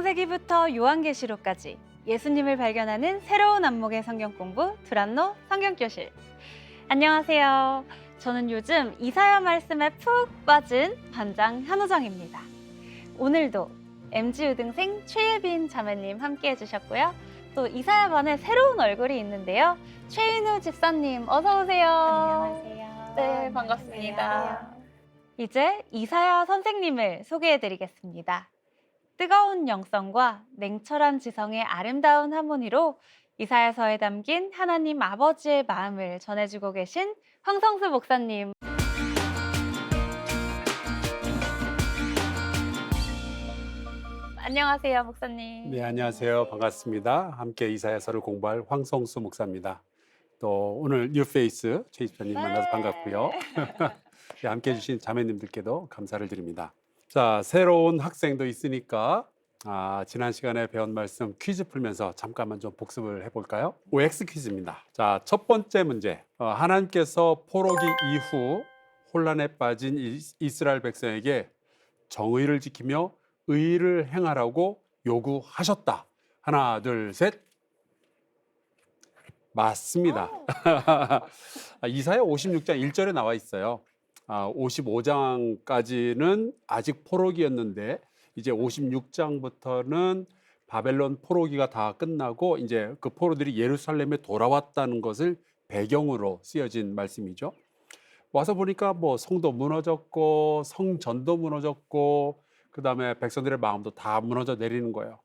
창세기부터 요한계시록까지 예수님을 발견하는 새로운 안목의 성경 공부 두란노 성경교실. 안녕하세요. 저는 요즘 이사야 말씀에 푹 빠진 반장 한우정입니다. 오늘도 MG 우등생 최예빈 자매님 함께 해주셨고요. 또 이사야 반에 새로운 얼굴이 있는데요. 최인우 집사님 어서 오세요. 안녕하세요. 네, 반갑습니다. 안녕하세요. 이제 이사야 선생님을 소개해드리겠습니다. 뜨거운 영성과 냉철한 지성의 아름다운 하모니로 이사야서에 담긴 하나님 아버지의 마음을 전해주고 계신 황성수 목사님. 안녕하세요, 목사님. 네, 안녕하세요. 반갑습니다. 함께 이사야서를 공부할 황성수 목사입니다. 또 오늘 뉴페이스 최 집사님 만나서 반갑고요. 네, 함께 해주신 자매님들께도 감사를 드립니다. 자, 새로운 학생도 있으니까 지난 시간에 배운 말씀 퀴즈 풀면서 잠깐만 좀 복습을 해볼까요? OX 퀴즈입니다. 자, 첫 번째 문제. 하나님께서 포로기 이후 혼란에 빠진 이스라엘 백성에게 정의를 지키며 의를 행하라고 요구하셨다. 하나, 둘, 셋. 맞습니다. 이사야 56장 1절에 나와 있어요. 55장까지는 아직 포로기였는데 이제 56장부터는 바벨론 포로기가 다 끝나고 이제 그 포로들이 예루살렘에 돌아왔다는 것을 배경으로 쓰여진 말씀이죠. 와서 보니까 뭐 성도 무너졌고 성전도 무너졌고 그다음에 백성들의 마음도 다 무너져 내리는 거예요.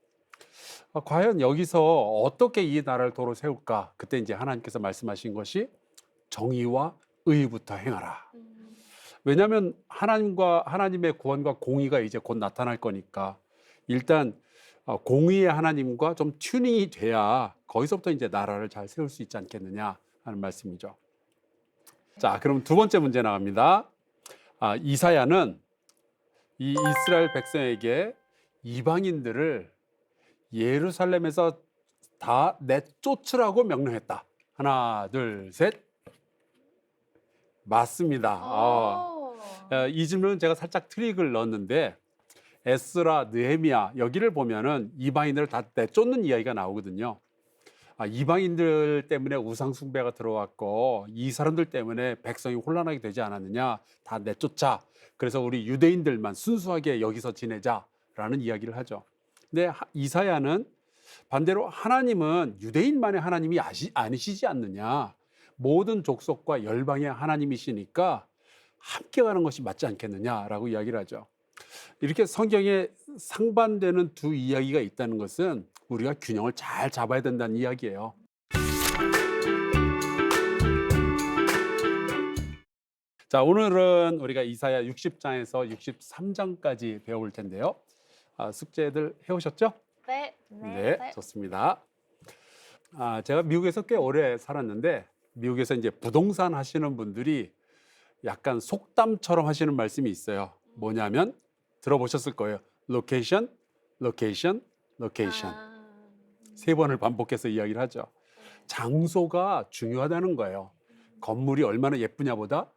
과연 여기서 어떻게 이 나라를 도로 세울까? 그때 이제 하나님께서 말씀하신 것이 정의와 의부터 행하라. 왜냐하면 하나님의 구원과 공의가 이제 곧 나타날 거니까 일단 공의의 하나님과 좀 튜닝이 돼야 거기서부터 이제 나라를 잘 세울 수 있지 않겠느냐 하는 말씀이죠. 자, 그럼 두 번째 문제 나갑니다. 이사야는 이 이스라엘 백성에게 이방인들을 예루살렘에서 다 내쫓으라고 명령했다. 하나, 둘, 셋. 맞습니다. 이 질문은 제가 살짝 트릭을 넣었는데 에스라, 느헤미야 여기를 보면은 이방인들을 다 내쫓는 이야기가 나오거든요. 이방인들 때문에 우상 숭배가 들어왔고 이 사람들 때문에 백성이 혼란하게 되지 않았느냐, 다 내쫓자. 그래서 우리 유대인들만 순수하게 여기서 지내자라는 이야기를 하죠. 근데 이사야는 반대로 하나님은 유대인만의 하나님이 아니시지 않느냐, 모든 족속과 열방의 하나님이시니까 함께 가는 것이 맞지 않겠느냐라고 이야기를 하죠. 이렇게 성경에 상반되는 두 이야기가 있다는 것은 우리가 균형을 잘 잡아야 된다는 이야기예요. 자, 오늘은 우리가 이사야 60장에서 63장까지 배워볼 텐데요. 숙제들 해오셨죠? 네. 네, 좋습니다. 제가 미국에서 꽤 오래 살았는데 미국에서 이제 부동산 하시는 분들이 약간 속담처럼 하시는 말씀이 있어요. 뭐냐면 들어보셨을 거예요. 로케이션, 로케이션, 로케이션. 세 번을 반복해서 이야기를 하죠. 장소가 중요하다는 거예요. 건물이 얼마나 예쁘냐보다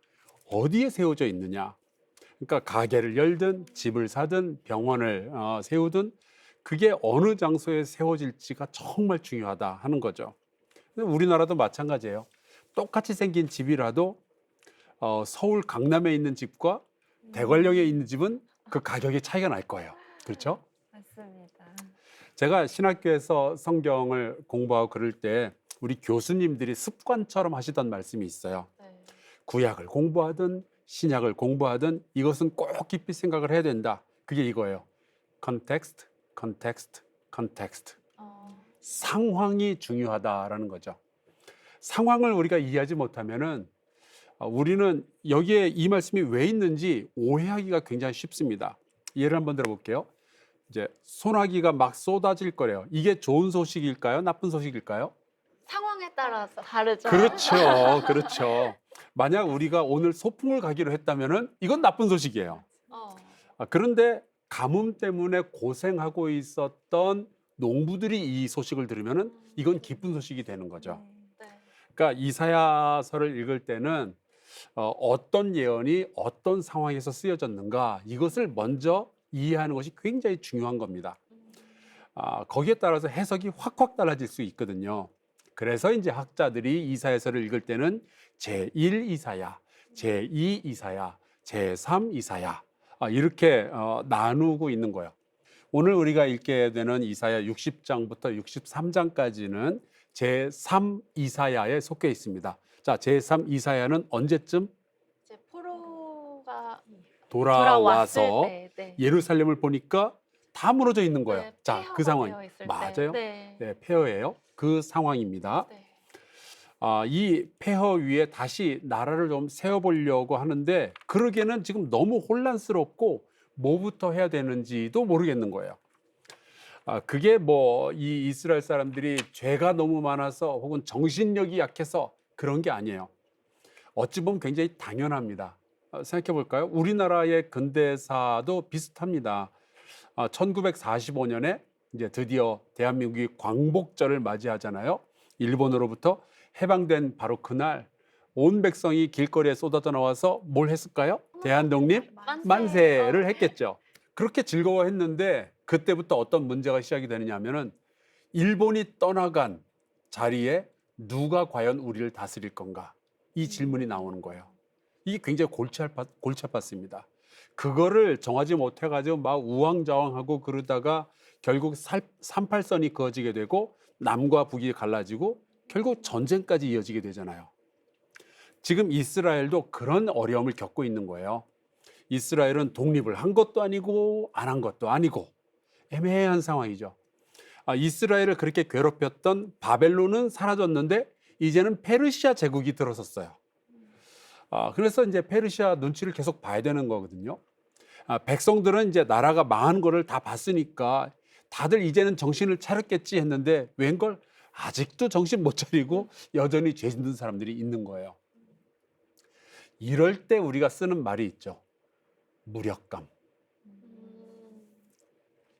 어디에 세워져 있느냐. 그러니까 가게를 열든 집을 사든 병원을 세우든 그게 어느 장소에 세워질지가 정말 중요하다 하는 거죠. 우리나라도 마찬가지예요. 똑같이 생긴 집이라도 서울 강남에 있는 집과 대관령에 있는 집은 그 가격의 차이가 날 거예요. 그렇죠? 맞습니다. 제가 신학교에서 성경을 공부하고 그럴 때 우리 교수님들이 습관처럼 하시던 말씀이 있어요. 구약을 공부하든 신약을 공부하든 이것은 꼭 깊이 생각을 해야 된다. 그게 이거예요. context, context, context. 상황이 중요하다라는 거죠. 상황을 우리가 이해하지 못하면은 우리는 여기에 이 말씀이 왜 있는지 오해하기가 굉장히 쉽습니다. 예를 한번 들어볼게요. 이제 소나기가 막 쏟아질 거래요. 이게 좋은 소식일까요? 나쁜 소식일까요? 상황에 따라서 다르죠. 그렇죠. 그렇죠. 만약 우리가 오늘 소풍을 가기로 했다면은 이건 나쁜 소식이에요. 그런데 가뭄 때문에 고생하고 있었던 농부들이 이 소식을 들으면은 이건 기쁜 소식이 되는 거죠. 그러니까 이사야서를 읽을 때는 어떤 예언이 어떤 상황에서 쓰여졌는가 이것을 먼저 이해하는 것이 굉장히 중요한 겁니다. 거기에 따라서 해석이 확확 달라질 수 있거든요. 그래서 이제 학자들이 이사야서를 읽을 때는 제1 이사야, 제2 이사야, 제3 이사야 이렇게 나누고 있는 거예요. 오늘 우리가 읽게 되는 이사야 60장부터 63장까지는 제3 이사야에 속해 있습니다. 자, 제3 이사야는 언제쯤 이제 포로가 돌아와서 돌아왔을 때, 네. 예루살렘을 보니까 다 무너져 있는 거예요. 네, 자, 폐허가 그 상황 되어 있을 때. 맞아요. 네. 네, 폐허예요. 그 상황입니다. 네. 이 폐허 위에 다시 나라를 좀 세워보려고 하는데 그러기에는 지금 너무 혼란스럽고 뭐부터 해야 되는지도 모르겠는 거예요. 그게 뭐 이 이스라엘 사람들이 죄가 너무 많아서 혹은 정신력이 약해서 그런 게 아니에요. 어찌 보면 굉장히 당연합니다. 생각해 볼까요? 우리나라의 근대사도 비슷합니다. 1945년에 이제 드디어 대한민국이 광복절을 맞이하잖아요. 일본으로부터 해방된 바로 그날 온 백성이 길거리에 쏟아져 나와서 뭘 했을까요? 대한독립 만세를 했겠죠. 그렇게 즐거워했는데 그때부터 어떤 문제가 시작이 되느냐 하면은 일본이 떠나간 자리에 누가 과연 우리를 다스릴 건가? 이 질문이 나오는 거예요. 이게 굉장히 골치 아팠습니다. 그거를 정하지 못해가지고 막 우왕좌왕하고 그러다가 결국 38선이 그어지게 되고 남과 북이 갈라지고 결국 전쟁까지 이어지게 되잖아요. 지금 이스라엘도 그런 어려움을 겪고 있는 거예요. 이스라엘은 독립을 한 것도 아니고 안 한 것도 아니고 애매한 상황이죠. 이스라엘을 그렇게 괴롭혔던 바벨론은 사라졌는데 이제는 페르시아 제국이 들어섰어요. 그래서 이제 페르시아 눈치를 계속 봐야 되는 거거든요. 백성들은 이제 나라가 망한 거를 다 봤으니까 다들 이제는 정신을 차렸겠지 했는데 웬걸 아직도 정신 못 차리고 여전히 죄 짓는 사람들이 있는 거예요. 이럴 때 우리가 쓰는 말이 있죠. 무력감.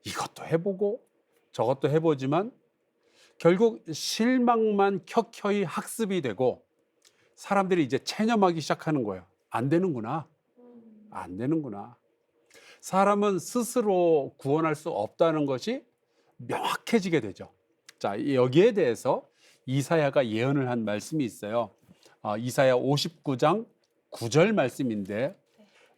이것도 해보고 저것도 해보지만 결국 실망만 켜켜이 학습이 되고 사람들이 이제 체념하기 시작하는 거예요. 안 되는구나. 안 되는구나. 사람은 스스로 구원할 수 없다는 것이 명확해지게 되죠. 자, 여기에 대해서 이사야가 예언을 한 말씀이 있어요. 이사야 59장 9절 말씀인데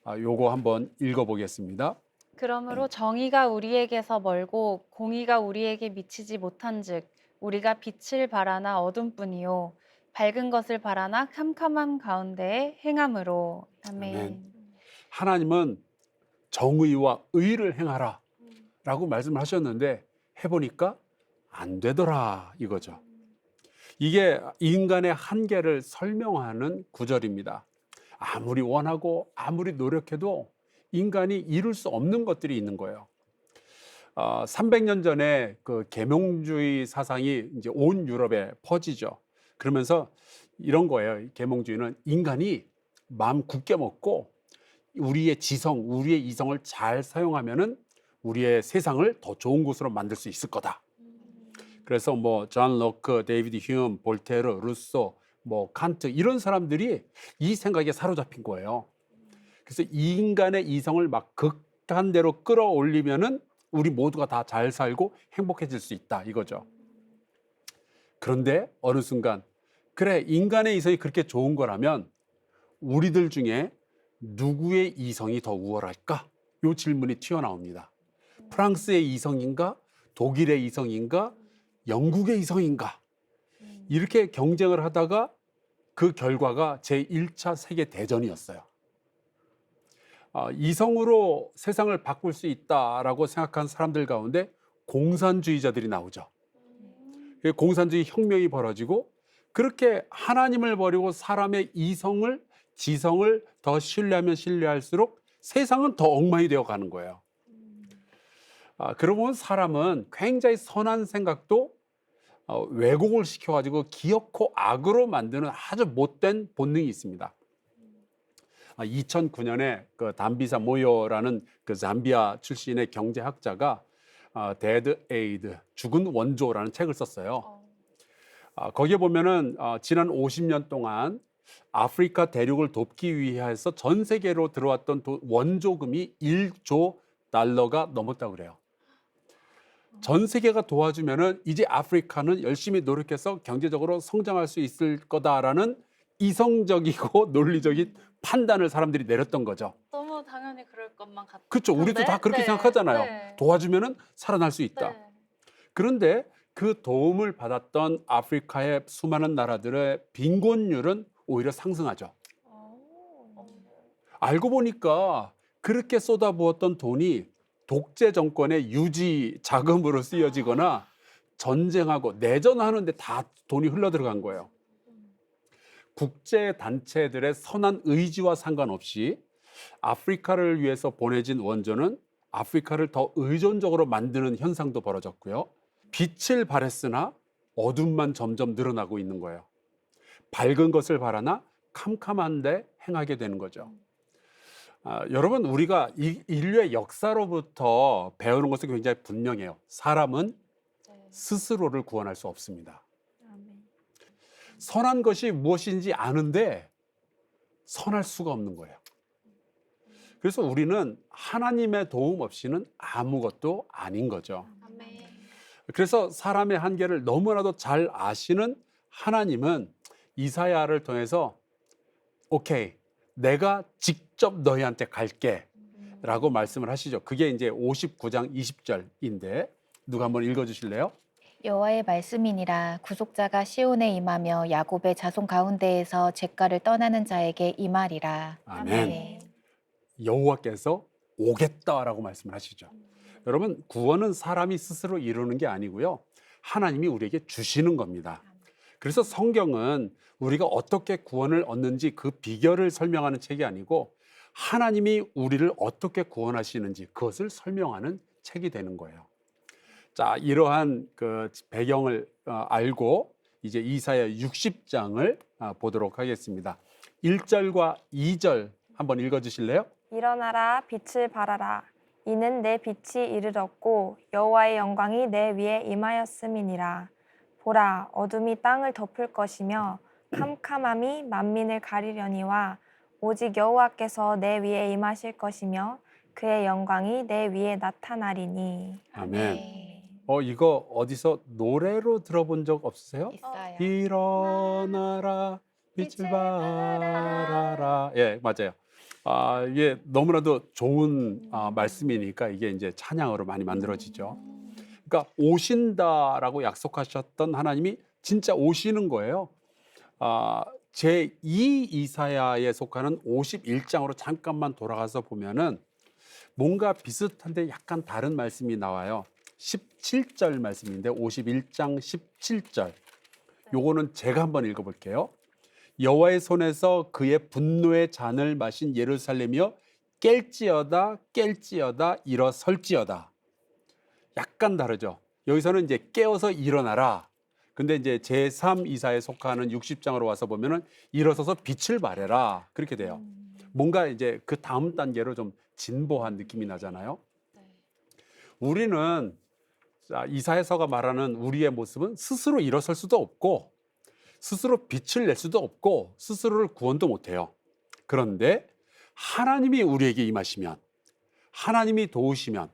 요거 한번 읽어보겠습니다. 그러므로 정의가 우리에게서 멀고 공의가 우리에게 미치지 못한즉 우리가 빛을 바라나 어둠뿐이요 밝은 것을 바라나 캄캄함 가운데에 행함으로. 아멘. 아멘. 하나님은 정의와 의를 행하라 라고 말씀을 하셨는데 해보니까 안 되더라 이거죠. 이게 인간의 한계를 설명하는 구절입니다. 아무리 원하고 아무리 노력해도 인간이 이룰 수 없는 것들이 있는 거예요. 300년 전에 그 계몽주의 사상이 이제 온 유럽에 퍼지죠. 그러면서 이런 거예요. 계몽주의는 인간이 마음 굳게 먹고 우리의 지성, 우리의 이성을 잘 사용하면은 우리의 세상을 더 좋은 곳으로 만들 수 있을 거다. 그래서 뭐 존 로크, 데이비드 휴엄, 볼테르, 루소, 뭐 칸트 이런 사람들이 이 생각에 사로잡힌 거예요. 그래서 인간의 이성을 막 극한대로 끌어올리면은 우리 모두가 다 잘 살고 행복해질 수 있다 이거죠. 그런데 어느 순간 그래 인간의 이성이 그렇게 좋은 거라면 우리들 중에 누구의 이성이 더 우월할까? 이 질문이 튀어나옵니다. 프랑스의 이성인가? 독일의 이성인가? 영국의 이성인가? 이렇게 경쟁을 하다가 그 결과가 제1차 세계대전이었어요. 이성으로 세상을 바꿀 수 있다라고 생각한 사람들 가운데 공산주의자들이 나오죠. 공산주의 혁명이 벌어지고 그렇게 하나님을 버리고 사람의 이성을, 지성을 더 신뢰하면 신뢰할수록 세상은 더 엉망이 되어 가는 거예요. 그러고 보면 사람은 굉장히 선한 생각도 왜곡을 시켜가지고 기어코 악으로 만드는 아주 못된 본능이 있습니다. 2009년에 그 담비사 모요라는 그 잠비아 출신의 경제학자가 데드 에이드, 죽은 원조라는 책을 썼어요. 거기에 보면은 지난 50년 동안 아프리카 대륙을 돕기 위해서 전 세계로 들어왔던 원조금이 1조 달러가 넘었다고 그래요. 전 세계가 도와주면은 이제 아프리카는 열심히 노력해서 경제적으로 성장할 수 있을 거다라는 이성적이고 논리적인 판단을 사람들이 내렸던 거죠. 너무 당연히 그럴 것만 같은데. 그렇죠. 우리도 다 그렇게 생각하잖아요. 네. 도와주면은 살아날 수 있다. 네. 그런데 그 도움을 받았던 아프리카의 수많은 나라들의 빈곤율은 오히려 상승하죠. 알고 보니까 그렇게 쏟아부었던 돈이 독재 정권의 유지 자금으로 쓰여지거나 전쟁하고 내전하는데 다 돈이 흘러 들어간 거예요. 국제 단체들의 선한 의지와 상관없이 아프리카를 위해서 보내진 원조는 아프리카를 더 의존적으로 만드는 현상도 벌어졌고요. 빛을 발했으나 어둠만 점점 늘어나고 있는 거예요. 밝은 것을 바라나 캄캄한데 행하게 되는 거죠. 여러분, 우리가 이 인류의 역사로부터 배우는 것은 굉장히 분명해요. 사람은 스스로를 구원할 수 없습니다. 선한 것이 무엇인지 아는데 선할 수가 없는 거예요. 그래서 우리는 하나님의 도움 없이는 아무것도 아닌 거죠. 그래서 사람의 한계를 너무나도 잘 아시는 하나님은 이사야를 통해서 오케이, 내가 직접 너희한테 갈게 라고 말씀을 하시죠. 그게 이제 59장 20절인데 누가 한번 읽어주실래요? 여호와의 말씀이니라. 구속자가 시온에 임하며 야곱의 자손 가운데에서 잿가를 떠나는 자에게 임하리라. 아멘. 네. 여호와께서 오겠다라고 말씀을 하시죠. 여러분, 구원은 사람이 스스로 이루는 게 아니고요. 하나님이 우리에게 주시는 겁니다. 그래서 성경은 우리가 어떻게 구원을 얻는지 그 비결을 설명하는 책이 아니고 하나님이 우리를 어떻게 구원하시는지 그것을 설명하는 책이 되는 거예요. 자, 이러한 그 배경을 알고 이제 이사야 60장을 보도록 하겠습니다. 1절과 2절 한번 읽어 주실래요? 일어나라 빛을 발하라 이는 내 빛이 이르렀고 여호와의 영광이 내 위에 임하였음이니라. 보라 어둠이 땅을 덮을 것이며 캄캄함이 만민을 가리려니와 오직 여호와께서 내 위에 임하실 것이며 그의 영광이 내 위에 나타나리니. 아멘. 이거 어디서 노래로 들어본 적 없으세요? 있어요. 일어나라 빛을 발하라. 예, 맞아요. 이게 너무나도 좋은 말씀이니까 이게 이제 찬양으로 많이 만들어지죠. 그러니까 오신다라고 약속하셨던 하나님이 진짜 오시는 거예요. 제2 이사야에 속하는 51장으로 잠깐만 돌아가서 보면은 뭔가 비슷한데 약간 다른 말씀이 나와요. 17절 말씀인데 51장 17절. 요거는 제가 한번 읽어볼게요. 여호와의 손에서 그의 분노의 잔을 마신 예루살렘이여 깰지어다 깰지어다 일어설지어다. 약간 다르죠. 여기서는 이제 깨어서 일어나라. 근데 이제 제3 이사에 속하는 60장으로 와서 보면은 일어서서 빛을 발해라. 그렇게 돼요. 뭔가 이제 그 다음 단계로 좀 진보한 느낌이 나잖아요. 우리는 이사야서가 말하는 우리의 모습은 스스로 일어설 수도 없고 스스로 빛을 낼 수도 없고 스스로를 구원도 못해요. 그런데 하나님이 우리에게 임하시면, 하나님이 도우시면,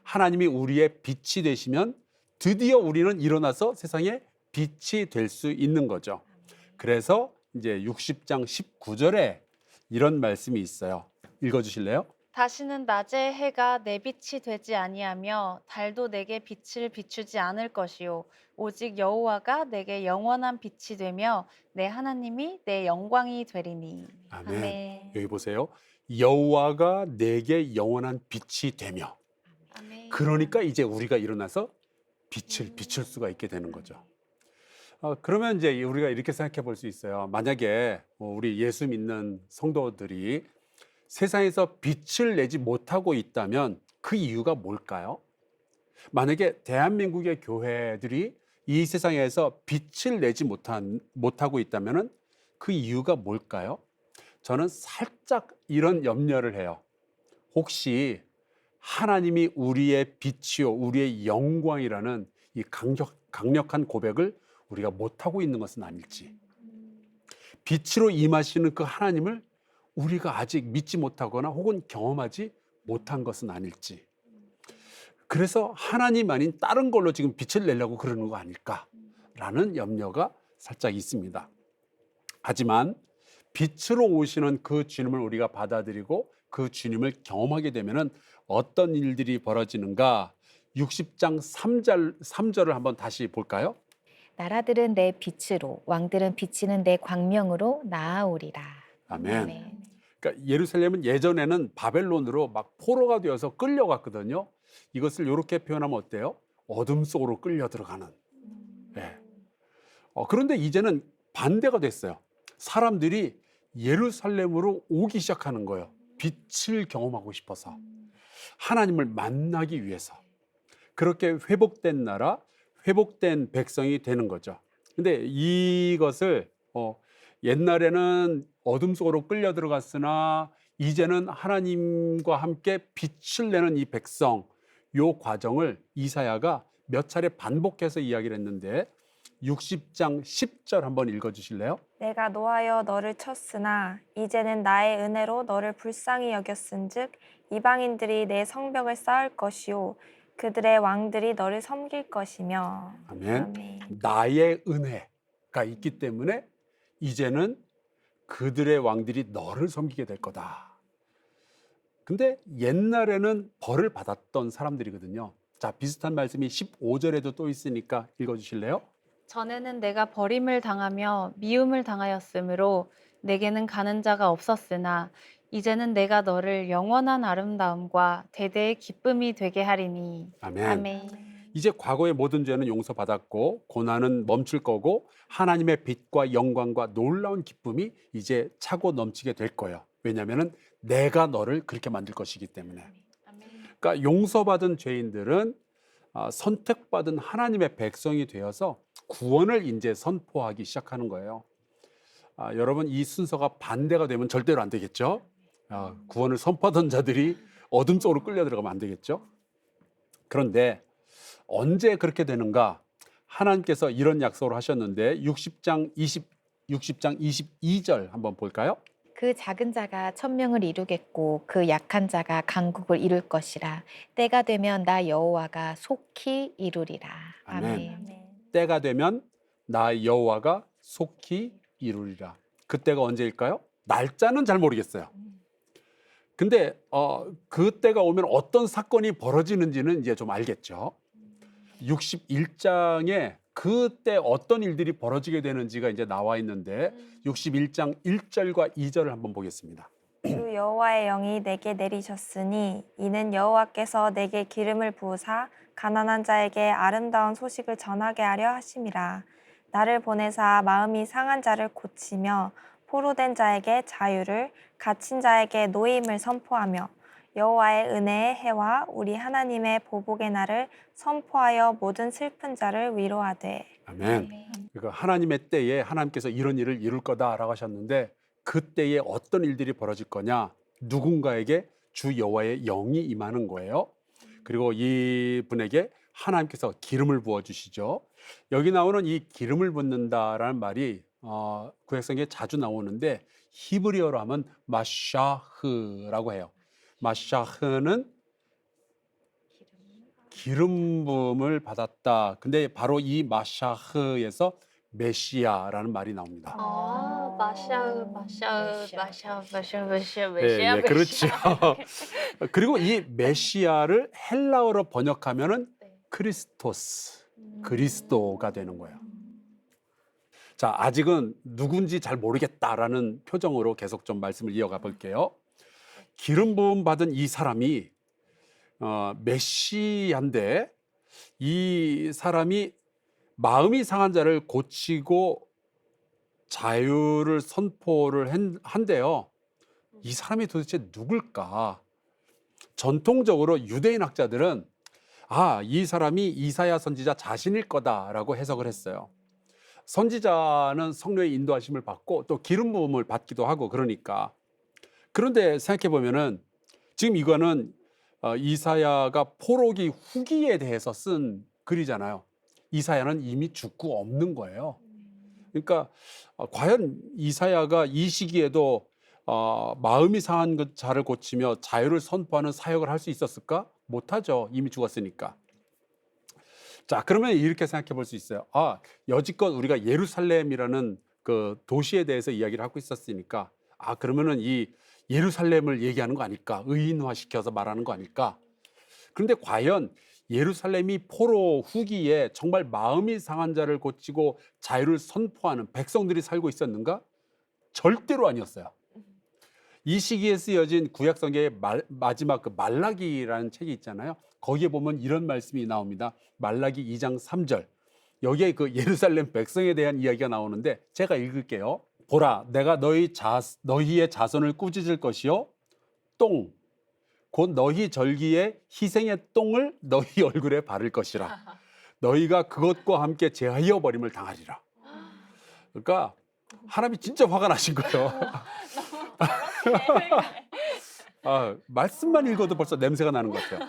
하나님이 우리의 빛이 되시면 드디어 우리는 일어나서 세상에 빛이 될 수 있는 거죠. 그래서 이제 60장 19절에 이런 말씀이 있어요. 읽어주실래요? 다시는 낮의 해가 내 빛이 되지 아니하며 달도 내게 빛을 비추지 않을 것이요 오직 여호와가 내게 영원한 빛이 되며 내 하나님이 내 영광이 되리니. 아멘. 여기 보세요. 여호와가 내게 영원한 빛이 되며. 아멘. 그러니까 이제 우리가 일어나서 빛을 비출 수가 있게 되는 거죠. 그러면 이제 우리가 이렇게 생각해 볼 수 있어요. 만약에 우리 예수 믿는 성도들이 세상에서 빛을 내지 못하고 있다면 그 이유가 뭘까요? 만약에 대한민국의 교회들이 이 세상에서 빛을 내지 못하고 있다면 그 이유가 뭘까요? 저는 살짝 이런 염려를 해요. 혹시 하나님이 우리의 빛이요, 우리의 영광이라는 이 강력한 고백을 우리가 못하고 있는 것은 아닐지. 빛으로 임하시는 그 하나님을 우리가 아직 믿지 못하거나 혹은 경험하지 못한 것은 아닐지. 그래서 하나님 아닌 다른 걸로 지금 빛을 내려고 그러는 거 아닐까라는 염려가 살짝 있습니다. 하지만 빛으로 오시는 그 주님을 우리가 받아들이고 그 주님을 경험하게 되면은 어떤 일들이 벌어지는가? 60장 3절을 한번 다시 볼까요? 나라들은 내 빛으로, 왕들은 비치는 내 광명으로 나아오리라. 아멘. 그러니까 예루살렘은 예전에는 바벨론으로 막 포로가 되어서 끌려갔거든요. 이것을 이렇게 표현하면 어때요? 어둠 속으로 끌려 들어가는. 예. 그런데 이제는 반대가 됐어요. 사람들이 예루살렘으로 오기 시작하는 거예요. 빛을 경험하고 싶어서. 하나님을 만나기 위해서. 그렇게 회복된 나라, 회복된 백성이 되는 거죠. 근데 이것을 옛날에는 어둠 속으로 끌려 들어갔으나 이제는 하나님과 함께 빛을 내는 이 백성, 요 과정을 이사야가 몇 차례 반복해서 이야기를 했는데 60장 10절 한번 읽어주실래요? 내가 노하여 너를 쳤으나 이제는 나의 은혜로 너를 불쌍히 여겼은즉 이방인들이 내 성벽을 쌓을 것이요 그들의 왕들이 너를 섬길 것이며. 아멘. 나의 은혜가 있기 때문에 이제는 그들의 왕들이 너를 섬기게 될 거다. 근데 옛날에는 벌을 받았던 사람들이거든요. 자, 비슷한 말씀이 15절에도 또 있으니까 읽어주실래요? 전에는 내가 버림을 당하며 미움을 당하였으므로 내게는 가는 자가 없었으나 이제는 내가 너를 영원한 아름다움과 대대의 기쁨이 되게 하리니. 아멘. 아멘. 이제 과거의 모든 죄는 용서받았고 고난은 멈출 거고 하나님의 빛과 영광과 놀라운 기쁨이 이제 차고 넘치게 될 거예요. 왜냐하면 내가 너를 그렇게 만들 것이기 때문에. 그러니까 용서받은 죄인들은 선택받은 하나님의 백성이 되어서 구원을 이제 선포하기 시작하는 거예요. 여러분 이 순서가 반대가 되면 절대로 안 되겠죠. 구원을 선포하던 자들이 어둠 속으로 끌려 들어가면 안 되겠죠. 그런데 언제 그렇게 되는가? 하나님께서 이런 약속을 하셨는데 60장 22절 한번 볼까요? 그 작은 자가 천명을 이루겠고 그 약한 자가 강국을 이룰 것이라. 때가 되면 나 여호와가 속히 이루리라. 아멘. 때가 되면 나 여호와가 속히 이루리라. 그때가 언제일까요? 날짜는 잘 모르겠어요. 근데 그때가 오면 어떤 사건이 벌어지는지는 이제 좀 알겠죠. 61장에 그때 어떤 일들이 벌어지게 되는지가 이제 나와 있는데 61장 1절과 2절을 한번 보겠습니다. 주 여호와의 영이 내게 내리셨으니 이는 여호와께서 내게 기름을 부으사 가난한 자에게 아름다운 소식을 전하게 하려 하심이라. 나를 보내사 마음이 상한 자를 고치며 포로된 자에게 자유를, 갇힌 자에게 노임을 선포하며 여호와의 은혜의 해와 우리 하나님의 보복의 날을 선포하여 모든 슬픈 자를 위로하되. 아멘. 그러니까 하나님의 때에 하나님께서 이런 일을 이룰 거다라고 하셨는데 그때에 어떤 일들이 벌어질 거냐? 누군가에게 주 여호와의 영이 임하는 거예요. 그리고 이분에게 하나님께서 기름을 부어 주시죠. 여기 나오는 이 기름을 붓는다라는 말이 구약성경에 자주 나오는데 히브리어로 하면 마샤흐라고 해요. 마샤흐는 기름 부음을 받았다. 근데 바로 이 마샤흐에서 메시아라는 말이 나옵니다. 예, 그렇죠. 그리고 이 메시아를 헬라어로 번역하면은 크리스토스, 그리스도가 되는 거예요. 자, 아직은 누군지 잘 모르겠다라는 표정으로 계속 좀 말씀을 이어가 볼게요. 기름 부음 받은 이 사람이 메시아인데 이 사람이 마음이 상한 자를 고치고 자유를 선포를 한대요. 이 사람이 도대체 누굴까? 전통적으로 유대인 학자들은 이 사람이 이사야 선지자 자신일 거다라고 해석을 했어요. 선지자는 성령의 인도하심을 받고 또 기름 부음을 받기도 하고 그러니까. 그런데 생각해 보면은 지금 이거는 이사야가 포로기 후기에 대해서 쓴 글이잖아요. 이사야는 이미 죽고 없는 거예요. 그러니까 과연 이사야가 이 시기에도 마음이 상한 자를 고치며 자유를 선포하는 사역을 할 수 있었을까? 못하죠. 이미 죽었으니까. 자, 그러면 이렇게 생각해 볼 수 있어요. 여지껏 우리가 예루살렘이라는 그 도시에 대해서 이야기를 하고 있었으니까, 그러면은 이 예루살렘을 얘기하는 거 아닐까? 의인화시켜서 말하는 거 아닐까? 그런데 과연 예루살렘이 포로 후기에 정말 마음이 상한 자를 고치고 자유를 선포하는 백성들이 살고 있었는가? 절대로 아니었어요. 이 시기에 쓰여진 구약 성경의 마지막 그 말라기라는 책이 있잖아요. 거기에 보면 이런 말씀이 나옵니다. 말라기 2장 3절. 여기에 그 예루살렘 백성에 대한 이야기가 나오는데 제가 읽을게요. 보라, 내가 너희의 자손을 꾸짖을 것이요, 똥, 곧 너희 절기에 희생의 똥을 너희 얼굴에 바를 것이라. 너희가 그것과 함께 제하여 버림을 당하리라. 그러니까 하나님이 진짜 화가 나신 거예요. 말씀만 읽어도 벌써 냄새가 나는 것 같아요.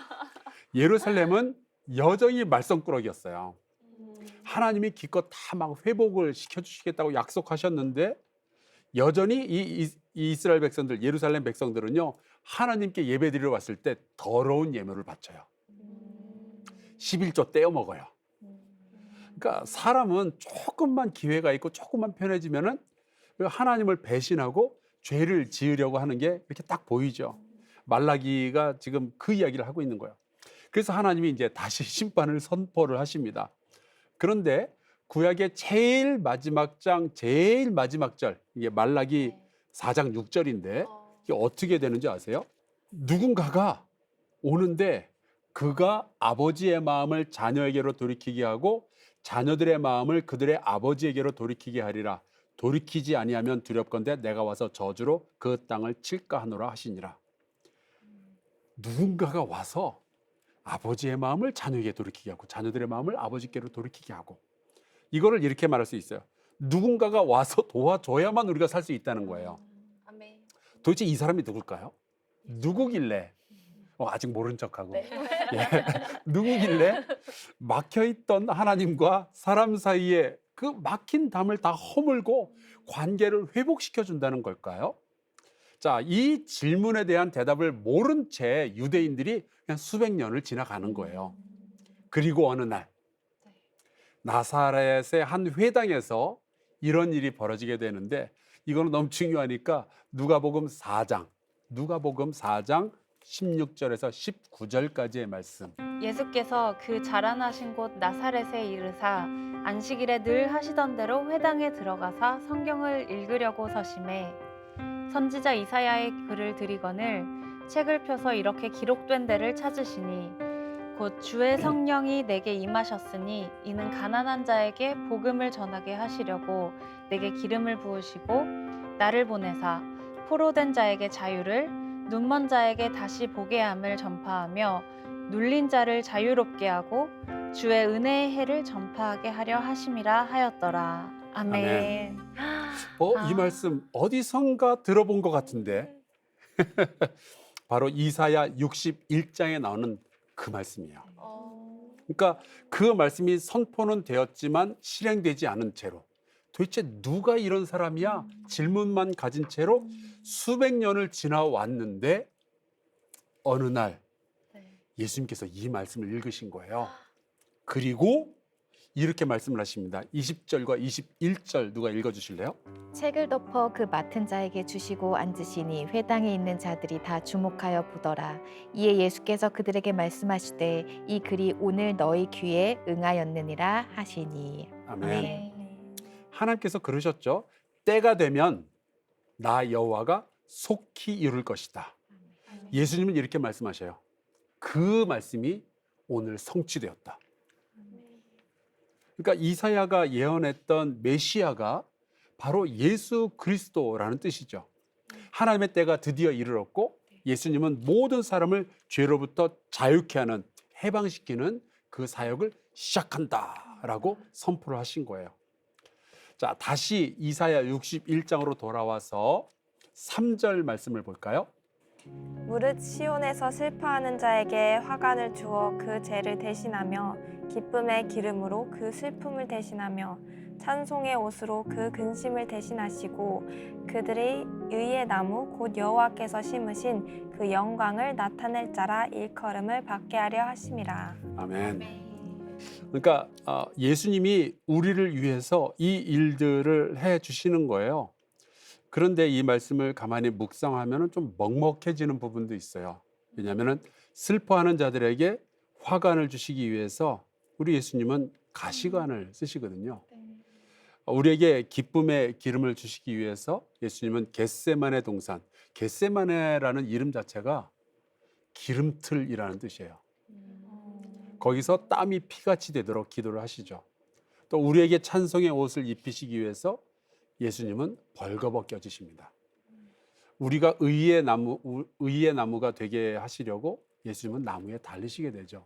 예루살렘은 여전히 말썽꾸러기였어요. 하나님이 기껏 다 막 회복을 시켜주시겠다고 약속하셨는데 여전히 이 이스라엘 백성들, 예루살렘 백성들은요, 하나님께 예배드리러 왔을 때 더러운 예물을 바쳐요. 11조 떼어 먹어요. 그러니까 사람은 조금만 기회가 있고 조금만 편해지면은 하나님을 배신하고 죄를 지으려고 하는 게 이렇게 딱 보이죠. 말라기가 지금 그 이야기를 하고 있는 거예요. 그래서 하나님이 이제 다시 심판을 선포를 하십니다. 그런데 구약의 제일 마지막 장, 제일 마지막 절, 이게 말라기 4장 6절인데 이게 어떻게 되는지 아세요? 누군가가 오는데 그가 아버지의 마음을 자녀에게로 돌이키게 하고 자녀들의 마음을 그들의 아버지에게로 돌이키게 하리라. 돌이키지 아니하면 두렵건대 내가 와서 저주로 그 땅을 칠까 하노라 하시니라. 누군가가 와서 아버지의 마음을 자녀에게 돌이키게 하고 자녀들의 마음을 아버지께로 돌이키게 하고, 이거를 이렇게 말할 수 있어요. 누군가가 와서 도와줘야만 우리가 살 수 있다는 거예요. 도대체 이 사람이 누굴까요? 누구길래? 아직 모른 척하고. 예. 누구길래 막혀있던 하나님과 사람 사이에 그 막힌 담을 다 허물고 관계를 회복시켜 준다는 걸까요? 자, 이 질문에 대한 대답을 모른 채 유대인들이 그냥 수백 년을 지나가는 거예요. 그리고 어느 날 나사렛의 한 회당에서 이런 일이 벌어지게 되는데, 이거는 너무 중요하니까 누가복음 4장 16절에서 19절까지의 말씀. 예수께서 그 자라나신 곳 나사렛에 이르사 안식일에 늘 하시던 대로 회당에 들어가사 성경을 읽으려고 서심해 선지자 이사야의 글을 들이거늘 책을 펴서 이렇게 기록된 데를 찾으시니 곧 주의 성령이 내게 임하셨으니 이는 가난한 자에게 복음을 전하게 하시려고 내게 기름을 부으시고 나를 보내사 포로된 자에게 자유를, 눈먼 자에게 다시 보게 함을 전파하며 눌린 자를 자유롭게 하고 주의 은혜의 해를 전파하게 하려 하심이라 하였더라. 아멘. 이 말씀 어디선가 들어본 것 같은데 바로 이사야 61장에 나오는 그 말씀이에요. 그러니까 그 말씀이 선포는 되었지만 실행되지 않은 채로, 도대체 누가 이런 사람이야? 질문만 가진 채로 수백 년을 지나왔는데 어느 날 예수님께서 이 말씀을 읽으신 거예요. 그리고 이렇게 말씀을 하십니다. 20절과 21절 누가 읽어주실래요? 책을 덮어 그 맡은 자에게 주시고 앉으시니 회당에 있는 자들이 다 주목하여 보더라. 이에 예수께서 그들에게 말씀하시되 이 글이 오늘 너희 귀에 응하였느니라 하시니. 아멘. 하나님께서 그러셨죠. 때가 되면 나 여호와가 속히 이룰 것이다. 예수님은 이렇게 말씀하셔요. 그 말씀이 오늘 성취되었다. 그러니까 이사야가 예언했던 메시아가 바로 예수 그리스도라는 뜻이죠. 하나님의 때가 드디어 이르렀고 예수님은 모든 사람을 죄로부터 자유케 하는, 해방시키는 그 사역을 시작한다라고 선포를 하신 거예요. 자, 다시 이사야 61장으로 돌아와서 3절 말씀을 볼까요? 무릇 시온에서 슬퍼하는 자에게 화관을 주어 그 죄를 대신하며 기쁨의 기름으로 그 슬픔을 대신하며 찬송의 옷으로 그 근심을 대신하시고 그들의 의의 나무 곧 여호와께서 심으신 그 영광을 나타낼 자라 일컬음을 받게 하려 하심이라. 아멘. 그러니까 예수님이 우리를 위해서 이 일들을 해 주시는 거예요. 그런데 이 말씀을 가만히 묵상하면 좀 먹먹해지는 부분도 있어요. 왜냐하면 슬퍼하는 자들에게 화관을 주시기 위해서 우리 예수님은 가시관을 쓰시거든요. 우리에게 기쁨의 기름을 주시기 위해서 예수님은 겟세마네 동산, 겟세마네라는 이름 자체가 기름틀이라는 뜻이에요. 거기서 땀이 피같이 되도록 기도를 하시죠. 또 우리에게 찬송의 옷을 입히시기 위해서 예수님은 벌거벗겨지십니다. 우리가 의의 나무가 되게 하시려고 예수님은 나무에 달리시게 되죠.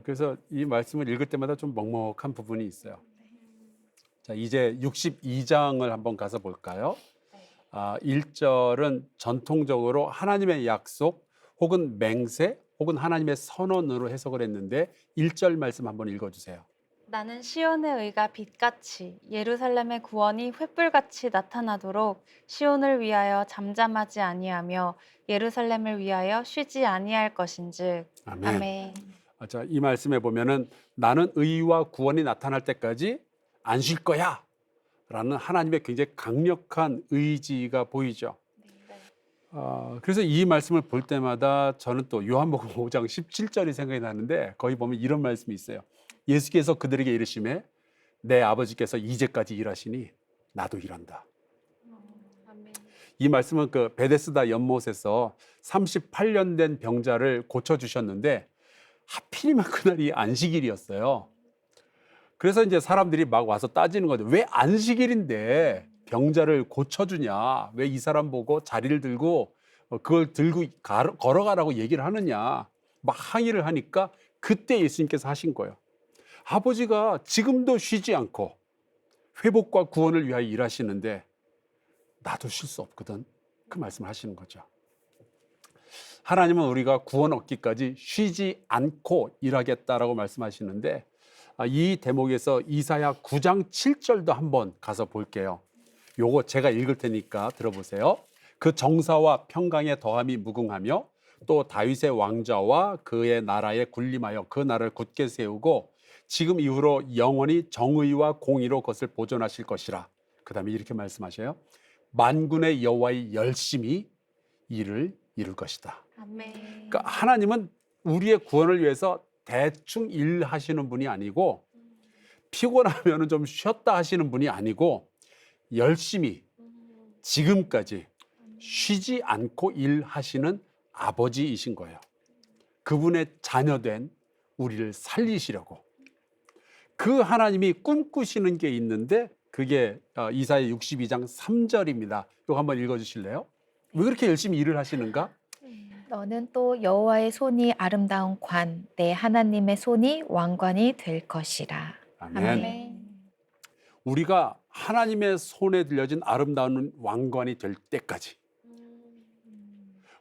그래서 이 말씀을 읽을 때마다 좀 먹먹한 부분이 있어요. 자, 이제 62장을 한번 가서 볼까요? 1절은 전통적으로 하나님의 약속 혹은 맹세 혹은 하나님의 선언으로 해석을 했는데 1절 말씀 한번 읽어주세요. 나는 시온의 의가 빛같이 예루살렘의 구원이 횃불같이 나타나도록 시온을 위하여 잠잠하지 아니하며 예루살렘을 위하여 쉬지 아니할 것인즉. 아멘. 아멘. 자, 이 말씀에 보면은 나는 의와 구원이 나타날 때까지 안 쉴 거야 라는 하나님의 굉장히 강력한 의지가 보이죠. 그래서 이 말씀을 볼 때마다 저는 또 요한복음 5장 17절이 생각이 나는데 거기 보면 이런 말씀이 있어요. 예수께서 그들에게 이르시매 내 아버지께서 이제까지 일하시니 나도 일한다. 이 말씀은 그 베데스다 연못에서 38년 된 병자를 고쳐주셨는데 하필이면 그날이 안식일이었어요. 그래서 이제 사람들이 막 와서 따지는 거죠. 왜 안식일인데 병자를 고쳐주냐? 왜 이 사람 보고 자리를 들고 그걸 들고 걸어가라고 얘기를 하느냐? 막 항의를 하니까 그때 예수님께서 하신 거예요. 아버지가 지금도 쉬지 않고 회복과 구원을 위하여 일하시는데 나도 쉴 수 없거든. 그 말씀을 하시는 거죠. 하나님은 우리가 구원 얻기까지 쉬지 않고 일하겠다라고 말씀하시는데 이 대목에서 이사야 9장 7절도 한번 가서 볼게요. 요거 제가 읽을 테니까 들어보세요. 그 정사와 평강의 더함이 무궁하며 또 다윗의 왕자와 그의 나라에 군림하여 그 나라를 굳게 세우고 지금 이후로 영원히 정의와 공의로 그것을 보존하실 것이라. 그 다음에 이렇게 말씀하셔요. 만군의 여호와의 열심히 일을 이룰 것이다. 아멘. 그러니까 하나님은 우리의 구원을 위해서 대충 일하시는 분이 아니고 피곤하면 좀 쉬었다 하시는 분이 아니고 열심히 지금까지 쉬지 않고 일하시는 아버지이신 거예요. 그분의 자녀된 우리를 살리시려고. 그 하나님이 꿈꾸시는 게 있는데 그게 이사야 62장 3절입니다. 이거 한번 읽어주실래요? 왜 그렇게 열심히 일을 하시는가? 너는 또 여호와의 손이 아름다운 관, 내 하나님의 손이 왕관이 될 것이라. 아멘. 우리가 하나님의 손에 들려진 아름다운 왕관이 될 때까지,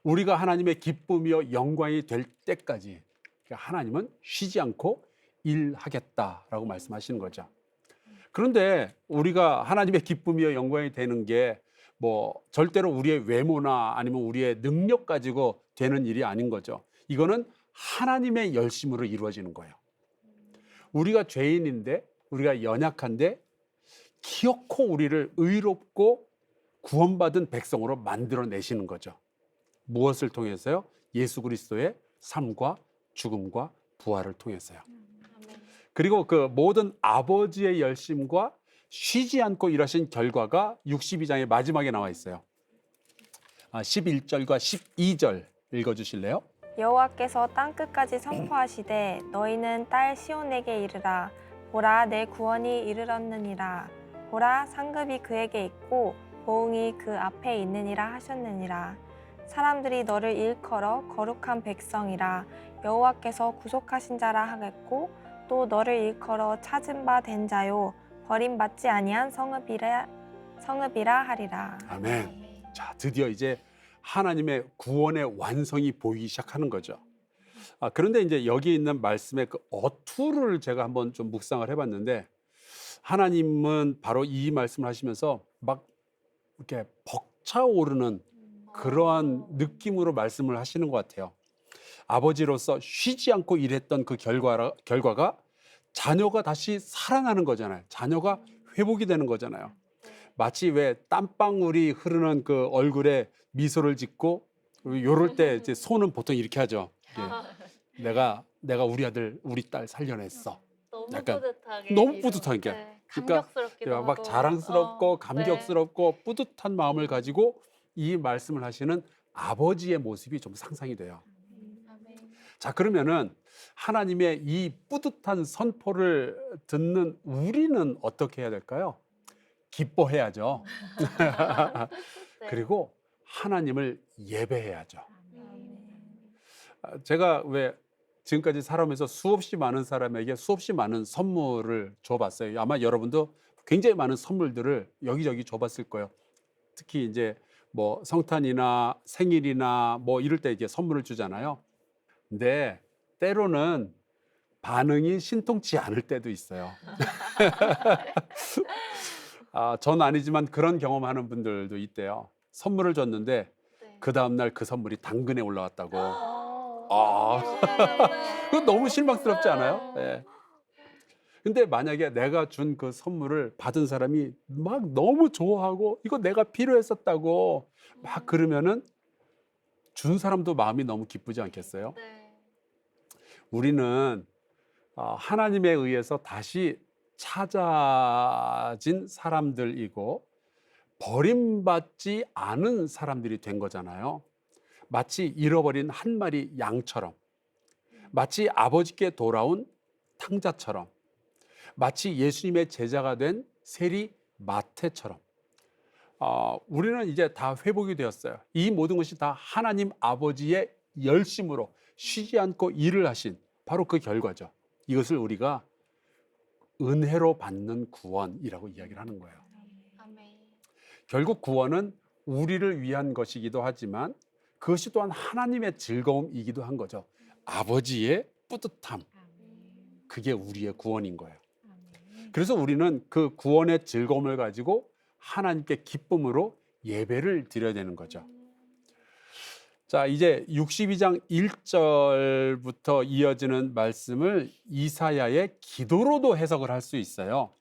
우리가 하나님의 기쁨이요 영광이 될 때까지 하나님은 쉬지 않고 일하겠다라고 말씀하시는 거죠. 그런데 우리가 하나님의 기쁨이요 영광이 되는 게 뭐 절대로 우리의 외모나 아니면 우리의 능력 가지고 되는 일이 아닌 거죠. 이거는 하나님의 열심으로 이루어지는 거예요. 우리가 죄인인데, 우리가 연약한데 기어코 우리를 의롭고 구원받은 백성으로 만들어내시는 거죠. 무엇을 통해서요? 예수 그리스도의 삶과 죽음과 부활을 통해서요. 그리고 그 모든 아버지의 열심과 쉬지 않고 일하신 결과가 62장의 마지막에 나와 있어요. 11절과 12절 읽어주실래요? 여호와께서 땅끝까지 선포하시되 너희는 딸 시온에게 이르라. 보라 내 구원이 이르렀느니라. 보라 상급이 그에게 있고 보응이 그 앞에 있느니라 하셨느니라. 사람들이 너를 일컬어 거룩한 백성이라 여호와께서 구속하신 자라 하겠고 또 너를 일컬어 찾은 바 된 자요 버림받지 아니한 성읍이라 하리라. 아멘. 자, 드디어 이제 하나님의 구원의 완성이 보이기 시작하는 거죠. 그런데 이제 여기 있는 말씀의 그 어투를 제가 한번 좀 묵상을 해봤는데 하나님은 바로 이 말씀을 하시면서 막 이렇게 벅차오르는 그러한 느낌으로 말씀을 하시는 것 같아요. 아버지로서 쉬지 않고 일했던 그 결과가 자녀가 다시 살아나는 거잖아요. 자녀가 회복이 되는 거잖아요. 마치 왜 땀방울이 흐르는 그 얼굴에 미소를 짓고 요럴 때 이제 손은 보통 이렇게 하죠. 예. 내가 우리 아들, 우리 딸 살려냈어. 너무 약간 뿌듯하게. 너무 뿌듯하게. 네, 그러니까 감격스럽기도 하고. 막 자랑스럽고 네. 감격스럽고 뿌듯한 마음을 가지고 이 말씀을 하시는 아버지의 모습이 좀 상상이 돼요. 자, 그러면은 하나님의 이 뿌듯한 선포를 듣는 우리는 어떻게 해야 될까요? 기뻐해야죠. 네. 그리고 하나님을 예배해야죠. 제가 왜 지금까지 살아오면서 수없이 많은 사람에게 수없이 많은 선물을 줘봤어요. 아마 여러분도 굉장히 많은 선물들을 여기저기 줘봤을 거예요. 특히 이제 뭐 성탄이나 생일이나 뭐 이럴 때 이제 선물을 주잖아요. 근데 때로는 반응이 신통치 않을 때도 있어요. 전 아니지만 그런 경험하는 분들도 있대요. 선물을 줬는데 네. 그 다음날 그 선물이 당근에 올라왔다고. 네. 그건 너무 실망스럽지 않아요? 예. 근데 만약에 내가 준 그 선물을 받은 사람이 막 너무 좋아하고 이거 내가 필요했었다고 막 그러면은 준 사람도 마음이 너무 기쁘지 않겠어요? 네. 우리는 하나님에 의해서 다시 찾아진 사람들이고 버림받지 않은 사람들이 된 거잖아요. 마치 잃어버린 한 마리 양처럼, 마치 아버지께 돌아온 탕자처럼, 마치 예수님의 제자가 된 세리 마태처럼 우리는 이제 다 회복이 되었어요. 이 모든 것이 다 하나님 아버지의 열심으로 쉬지 않고 일을 하신 바로 그 결과죠. 이것을 우리가 은혜로 받는 구원이라고 이야기를 하는 거예요. 아멘. 결국 구원은 우리를 위한 것이기도 하지만 그것이 또한 하나님의 즐거움이기도 한 거죠. 아버지의 뿌듯함, 그게 우리의 구원인 거예요. 그래서 우리는 그 구원의 즐거움을 가지고 하나님께 기쁨으로 예배를 드려야 되는 거죠. 자, 이제 62장 1절부터 이어지는 말씀을 이사야의 기도로도 해석을 할 수 있어요.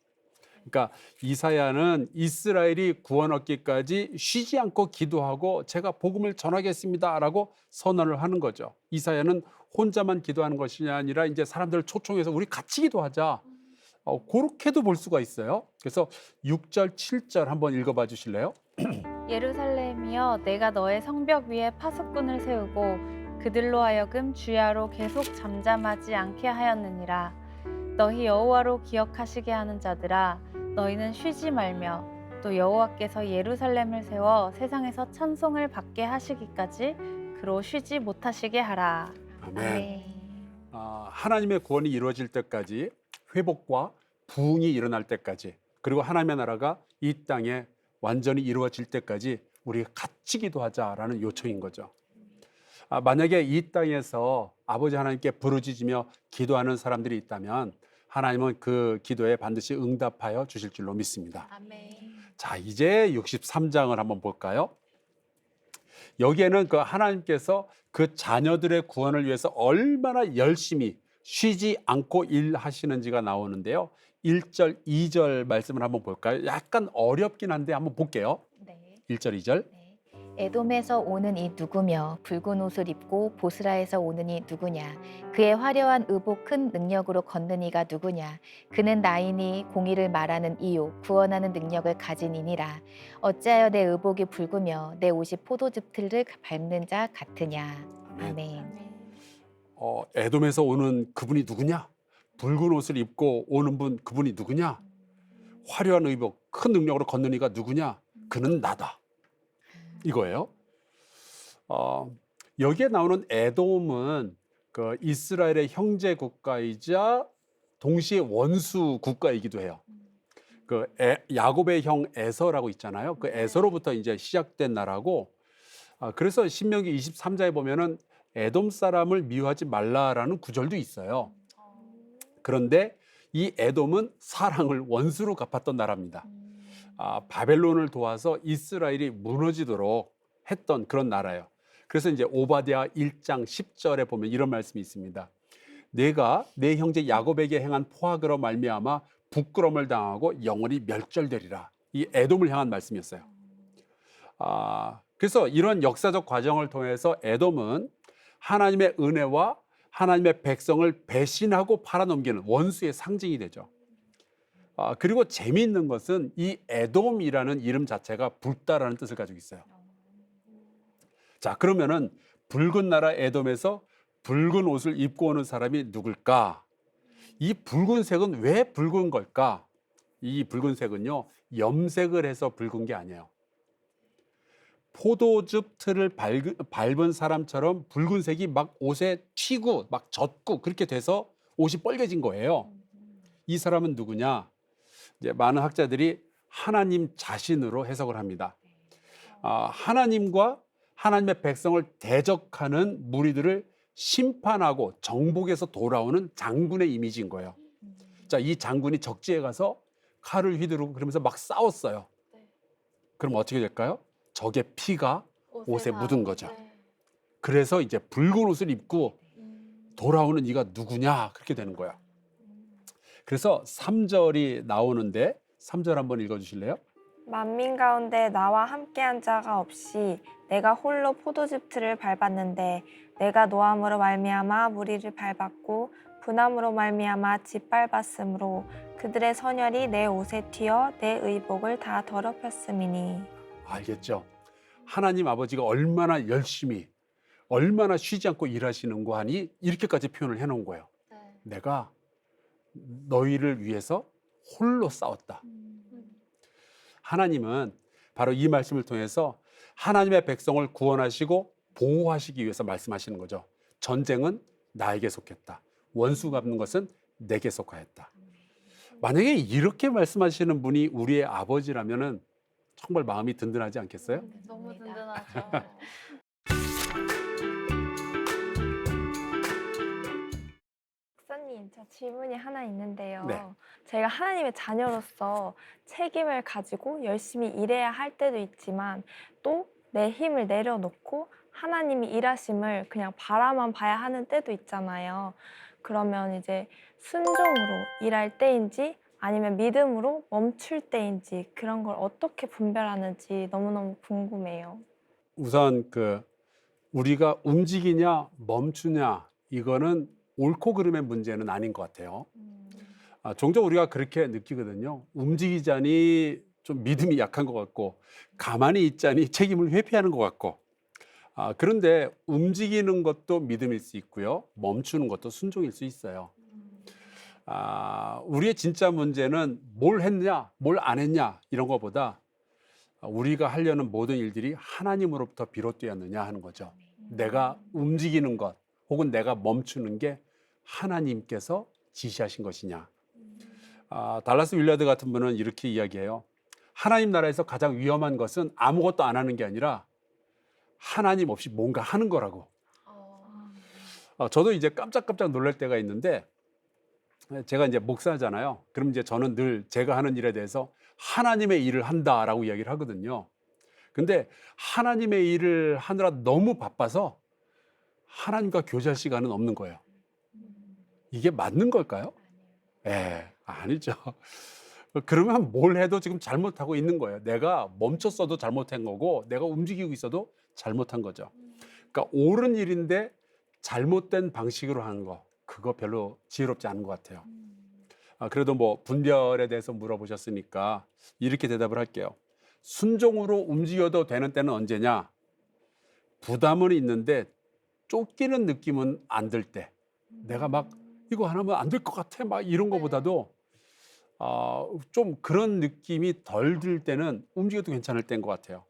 그러니까 이사야는 이스라엘이 구원 얻기까지 쉬지 않고 기도하고 제가 복음을 전하겠습니다라고 선언을 하는 거죠. 이사야는 혼자만 기도하는 것이 아니라 이제 사람들을 초청해서 우리 같이 기도하자. 그렇게도 볼 수가 있어요. 그래서 6절, 7절 한번 읽어봐 주실래요? 예루살렘이여 내가 너의 성벽 위에 파수꾼을 세우고 그들로 하여금 주야로 계속 잠잠하지 않게 하였느니라. 너희 여호와로 기억하시게 하는 자들아 너희는 쉬지 말며 또 여호와께서 예루살렘을 세워 세상에서 찬송을 받게 하시기까지 그로 쉬지 못하시게 하라. 아멘. 하나님의 구원이 이루어질 때까지, 회복과 부흥이 일어날 때까지, 그리고 하나님의 나라가 이 땅에 완전히 이루어질 때까지 우리 같이 기도하자라는 요청인 거죠. 만약에 이 땅에서 아버지 하나님께 부르짖으며 기도하는 사람들이 있다면 하나님은 그 기도에 반드시 응답하여 주실 줄로 믿습니다. 아멘. 자, 이제 63장을 한번 볼까요? 여기에는 그 하나님께서 그 자녀들의 구원을 위해서 얼마나 열심히 쉬지 않고 일하시는지가 나오는데요. 1절, 2절 말씀을 한번 볼까요? 약간 어렵긴 한데 한번 볼게요. 네. 1절, 2절. 에돔에서 오는 이 누구며 붉은 옷을 입고 보스라에서 오는 이 누구냐 그의 화려한 의복 큰 능력으로 걷는 이가 누구냐 그는 나이니 공의를 말하는 이요 구원하는 능력을 가진 이니라 어찌하여 내 의복이 붉으며 내 옷이 포도즙 틀을 밟는 자 같으냐. 아멘. 에돔에서 오는 그분이 누구냐? 붉은 옷을 입고 오는 분 그분이 누구냐? 화려한 의복 큰 능력으로 걷는 이가 누구냐? 그는 나다. 이거예요. 여기에 나오는 에돔은 그 이스라엘의 형제 국가이자 동시에 원수 국가이기도 해요. 그 야곱의 형 에서라고 있잖아요. 그 에서로부터 이제 시작된 나라고. 그래서 신명기 23장에 보면은 에돔 사람을 미워하지 말라라는 구절도 있어요. 그런데 이 에돔은 사랑을 원수로 갚았던 나라입니다. 바벨론을 도와서 이스라엘이 무너지도록 했던 그런 나라예요. 그래서 이제 오바댜 1장 10절에 보면 이런 말씀이 있습니다. 내가 내 형제 야곱에게 행한 포악으로 말미암아 부끄러움을 당하고 영원히 멸절되리라. 이 에돔을 향한 말씀이었어요. 그래서 이런 역사적 과정을 통해서 에돔은 하나님의 은혜와 하나님의 백성을 배신하고 팔아넘기는 원수의 상징이 되죠. 그리고 재미있는 것은 이 에돔이라는 이름 자체가 붉다라는 뜻을 가지고 있어요. 자, 그러면은 붉은 나라 에돔에서 붉은 옷을 입고 오는 사람이 누굴까? 이 붉은색은 왜 붉은 걸까? 이 붉은색은요, 염색을 해서 붉은 게 아니에요. 포도즙 틀을 밟은 사람처럼 붉은색이 막 옷에 튀고 막 젖고 그렇게 돼서 옷이 빨개진 거예요. 이 사람은 누구냐? 이제 많은 학자들이 하나님 자신으로 해석을 합니다. 하나님과 하나님의 백성을 대적하는 무리들을 심판하고 정복해서 돌아오는 장군의 이미지인 거예요. 자, 이 장군이 적지에 가서 칼을 휘두르고 그러면서 막 싸웠어요. 그럼 어떻게 될까요? 적의 피가 옷에 묻은 거죠. 그래서 이제 붉은 옷을 입고 돌아오는 이가 누구냐 그렇게 되는 거야. 그래서 3절이 나오는데 3절 한번 읽어주실래요? 만민 가운데 나와 함께한 자가 없이 내가 홀로 포도즙 틀을 밟았는데 내가 노함으로 말미암아 무리를 밟았고 분함으로 말미암아 짓밟았으므로 그들의 선열이 내 옷에 튀어 내 의복을 다 더럽혔음이니. 알겠죠? 하나님 아버지가 얼마나 열심히 얼마나 쉬지 않고 일하시는 거 하니 이렇게까지 표현을 해놓은 거예요. 내가 너희를 위해서 홀로 싸웠다. 하나님은 바로 이 말씀을 통해서 하나님의 백성을 구원하시고 보호하시기 위해서 말씀하시는 거죠. 전쟁은 나에게 속했다. 원수 갚는 것은 내게 속하였다. 만약에 이렇게 말씀하시는 분이 우리의 아버지라면은 정말 마음이 든든하지 않겠어요? 너무 든든하죠. 목사님, 저 질문이 하나 있는데요. 네. 저희가 하나님의 자녀로서 책임을 가지고 열심히 일해야 할 때도 있지만 또 내 힘을 내려놓고 하나님이 일하심을 그냥 바라만 봐야 하는 때도 있잖아요. 그러면 이제 순종으로 일할 때인지 아니면 믿음으로 멈출 때인지 그런 걸 어떻게 분별하는지 너무너무 궁금해요. 우선 우리가 움직이냐 멈추냐 이거는 옳고 그름의 문제는 아닌 것 같아요. 종종 우리가 그렇게 느끼거든요. 움직이자니 좀 믿음이 약한 것 같고 가만히 있자니 책임을 회피하는 것 같고 그런데 움직이는 것도 믿음일 수 있고요. 멈추는 것도 순종일 수 있어요. 우리의 진짜 문제는 뭘 했냐 뭘 안 했냐 이런 것보다 우리가 하려는 모든 일들이 하나님으로부터 비롯되었느냐 하는 거죠. 내가 움직이는 것 혹은 내가 멈추는 게 하나님께서 지시하신 것이냐. 달라스 윌라드 같은 분은 이렇게 이야기해요. 하나님 나라에서 가장 위험한 것은 아무것도 안 하는 게 아니라 하나님 없이 뭔가 하는 거라고. 저도 이제 깜짝깜짝 놀랄 때가 있는데 제가 이제 목사잖아요. 그럼 이제 저는 늘 제가 하는 일에 대해서 하나님의 일을 한다라고 이야기를 하거든요. 근데 하나님의 일을 하느라 너무 바빠서 하나님과 교제할 시간은 없는 거예요. 이게 맞는 걸까요? 아니죠. 그러면 뭘 해도 지금 잘못하고 있는 거예요. 내가 멈췄어도 잘못한 거고 내가 움직이고 있어도 잘못한 거죠. 그러니까 옳은 일인데 잘못된 방식으로 하는 거 그거 별로 지혜롭지 않은 것 같아요. 그래도 뭐 분별에 대해서 물어보셨으니까 이렇게 대답을 할게요. 순종으로 움직여도 되는 때는 언제냐? 부담은 있는데 쫓기는 느낌은 안 들 때. 내가 막 이거 안 하면 안 될 것 같아 막 이런 거보다도 좀 그런 느낌이 덜 들 때는 움직여도 괜찮을 때인 것 같아요.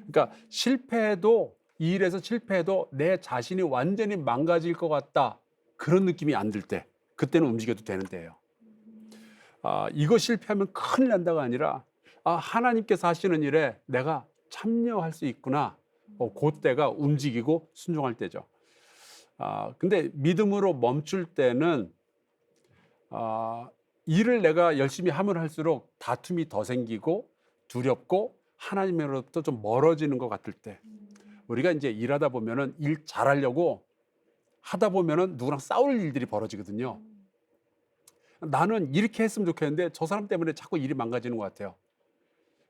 그러니까 실패해도 이 일에서 실패해도 내 자신이 완전히 망가질 것 같다 그런 느낌이 안 들 때 그때는 움직여도 되는 때예요. 이거 실패하면 큰일 난다가 아니라 하나님께서 하시는 일에 내가 참여할 수 있구나. 그때가 움직이고 순종할 때죠. 근데 믿음으로 멈출 때는 일을 내가 열심히 하면 할수록 다툼이 더 생기고 두렵고 하나님으로부터 좀 멀어지는 것 같을 때, 우리가 이제 일하다 보면은 일 잘하려고 하다 보면은 누구랑 싸울 일들이 벌어지거든요. 나는 이렇게 했으면 좋겠는데 저 사람 때문에 자꾸 일이 망가지는 것 같아요.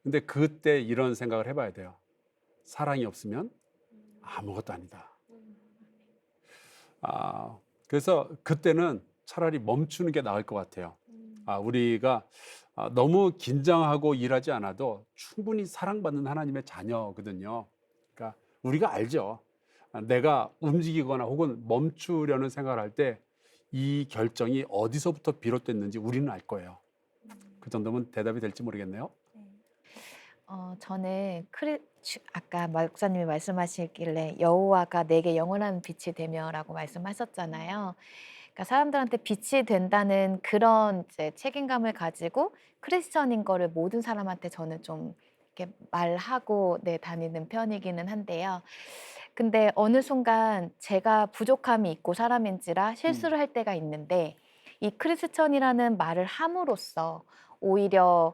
근데 그때 이런 생각을 해봐야 돼요. 사랑이 없으면 아무것도 아니다. 그래서 그때는 차라리 멈추는 게 나을 것 같아요. 우리가 너무 긴장하고 일하지 않아도 충분히 사랑받는 하나님의 자녀거든요. 그러니까 우리가 알죠. 내가 움직이거나 혹은 멈추려는 생각을 할 때 이 결정이 어디서부터 비롯됐는지 우리는 알 거예요. 그 정도면 대답이 될지 모르겠네요. 저는 아까 목사님이 말씀하시길래 여호와가 내게 영원한 빛이 되며라고 말씀하셨잖아요. 그러니까 사람들한테 빛이 된다는 그런 이제 책임감을 가지고 크리스천인 거를 모든 사람한테 저는 좀 이렇게 말하고 다니는 편이기는 한데요. 근데 어느 순간 제가 부족함이 있고 사람인지라 실수를 할 때가 있는데 이 크리스천이라는 말을 함으로써 오히려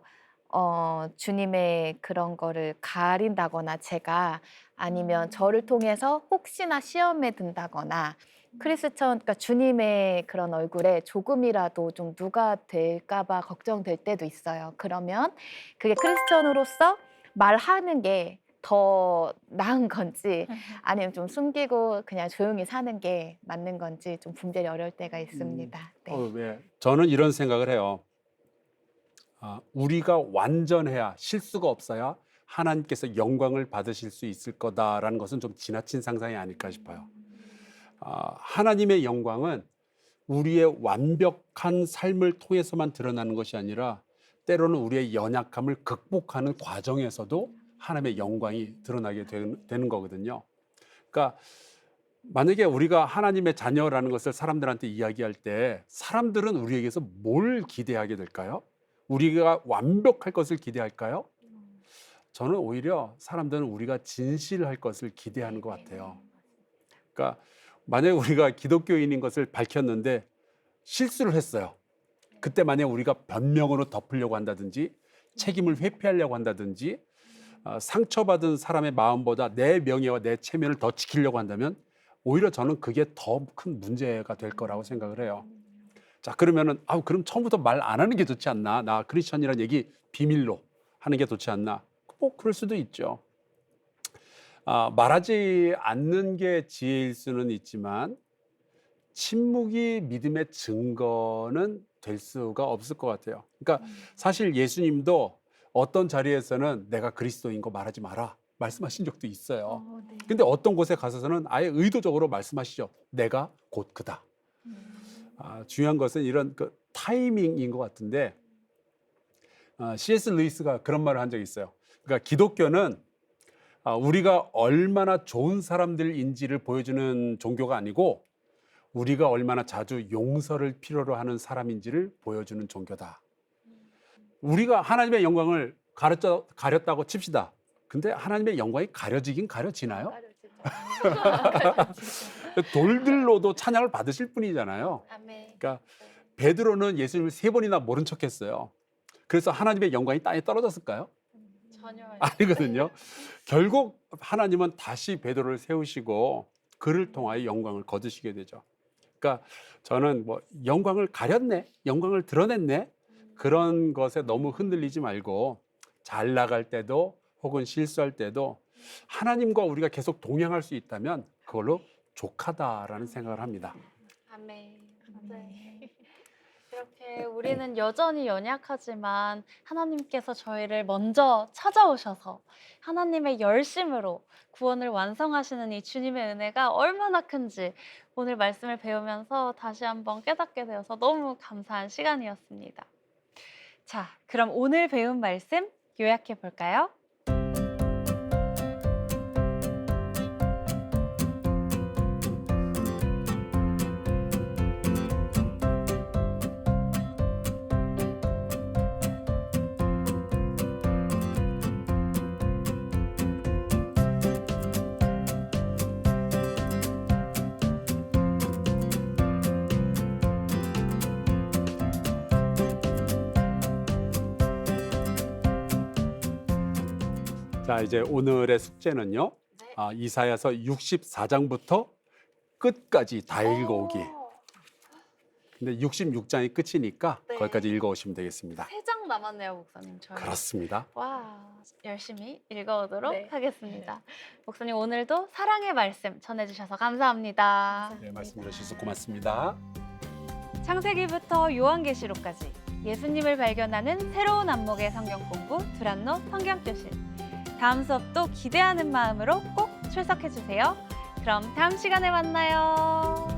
주님의 그런 거를 가린다거나 제가 아니면 저를 통해서 혹시나 시험에 든다거나 그러니까 주님의 그런 얼굴에 조금이라도 좀 누가 될까봐 걱정될 때도 있어요. 그러면 그게 크리스천으로서 말하는 게 더 나은 건지 아니면 좀 숨기고 그냥 조용히 사는 게 맞는 건지 좀 분별이 어려울 때가 있습니다. 네. 저는 이런 생각을 해요. 우리가 완전해야, 실수가 없어야 하나님께서 영광을 받으실 수 있을 거다라는 것은 좀 지나친 상상이 아닐까 싶어요. 하나님의 영광은 우리의 완벽한 삶을 통해서만 드러나는 것이 아니라 때로는 우리의 연약함을 극복하는 과정에서도 하나님의 영광이 드러나게 되는 거거든요. 그러니까 만약에 우리가 하나님의 자녀라는 것을 사람들한테 이야기할 때 사람들은 우리에게서 뭘 기대하게 될까요? 우리가 완벽할 것을 기대할까요? 저는 오히려 사람들은 우리가 진실할 것을 기대하는 것 같아요. 그러니까 만약에 우리가 기독교인인 것을 밝혔는데 실수를 했어요. 그때 만약에 우리가 변명으로 덮으려고 한다든지 책임을 회피하려고 한다든지 상처받은 사람의 마음보다 내 명예와 내 체면을 더 지키려고 한다면 오히려 저는 그게 더 큰 문제가 될 거라고 생각을 해요. 자, 그러면은 그럼 처음부터 말 안 하는 게 좋지 않나? 나 크리스천이라는 얘기 비밀로 하는 게 좋지 않나? 뭐 그럴 수도 있죠. 말하지 않는 게 지혜일 수는 있지만 침묵이 믿음의 증거는 될 수가 없을 것 같아요. 그러니까 사실 예수님도 어떤 자리에서는 내가 그리스도인 거 말하지 마라 말씀하신 적도 있어요. 근데 어떤 곳에 가서는 아예 의도적으로 말씀하시죠. 내가 곧 그다. 중요한 것은 이런 그 타이밍인 것 같은데 C.S. 루이스가 그런 말을 한 적이 있어요. 그러니까 기독교는 우리가 얼마나 좋은 사람들인지를 보여주는 종교가 아니고 우리가 얼마나 자주 용서를 필요로 하는 사람인지를 보여주는 종교다. 우리가 하나님의 영광을 가렸다고 칩시다. 근데 하나님의 영광이 가려지긴 가려지나요? 돌들로도 찬양을 받으실 분이잖아요. 그러니까 베드로는 예수님을 3번이나 모른 척했어요. 그래서 하나님의 영광이 땅에 떨어졌을까요? 전혀 아니거든요. 결국 하나님은 다시 베드로를 세우시고 그를 통하여 영광을 거두시게 되죠. 그러니까 저는 뭐 영광을 가렸네, 영광을 드러냈네 그런 것에 너무 흔들리지 말고 잘 나갈 때도 혹은 실수할 때도 하나님과 우리가 계속 동행할 수 있다면 그걸로 족하다라는 생각을 합니다. 아멘. 네. 이렇게 우리는 여전히 연약하지만 하나님께서 저희를 먼저 찾아오셔서 하나님의 열심으로 구원을 완성하시는 이 주님의 은혜가 얼마나 큰지 오늘 말씀을 배우면서 다시 한번 깨닫게 되어서 너무 감사한 시간이었습니다. 자, 그럼 오늘 배운 말씀 요약해 볼까요? 자, 이제 오늘의 숙제는요. 이사야서 64장부터 끝까지 다 읽어오기. 근데 66장이 끝이니까 네. 거기까지 읽어오시면 되겠습니다. 3장 남았네요, 목사님. 저희. 그렇습니다. 와, 열심히 읽어오도록 네. 하겠습니다. 목사님, 오늘도 사랑의 말씀 전해주셔서 감사합니다. 네, 말씀 주셔서 고맙습니다. 창세기부터 요한계시록까지 예수님을 발견하는 새로운 안목의 성경 공부 두란노 성경교실. 다음 수업도 기대하는 마음으로 꼭 출석해 주세요. 그럼 다음 시간에 만나요.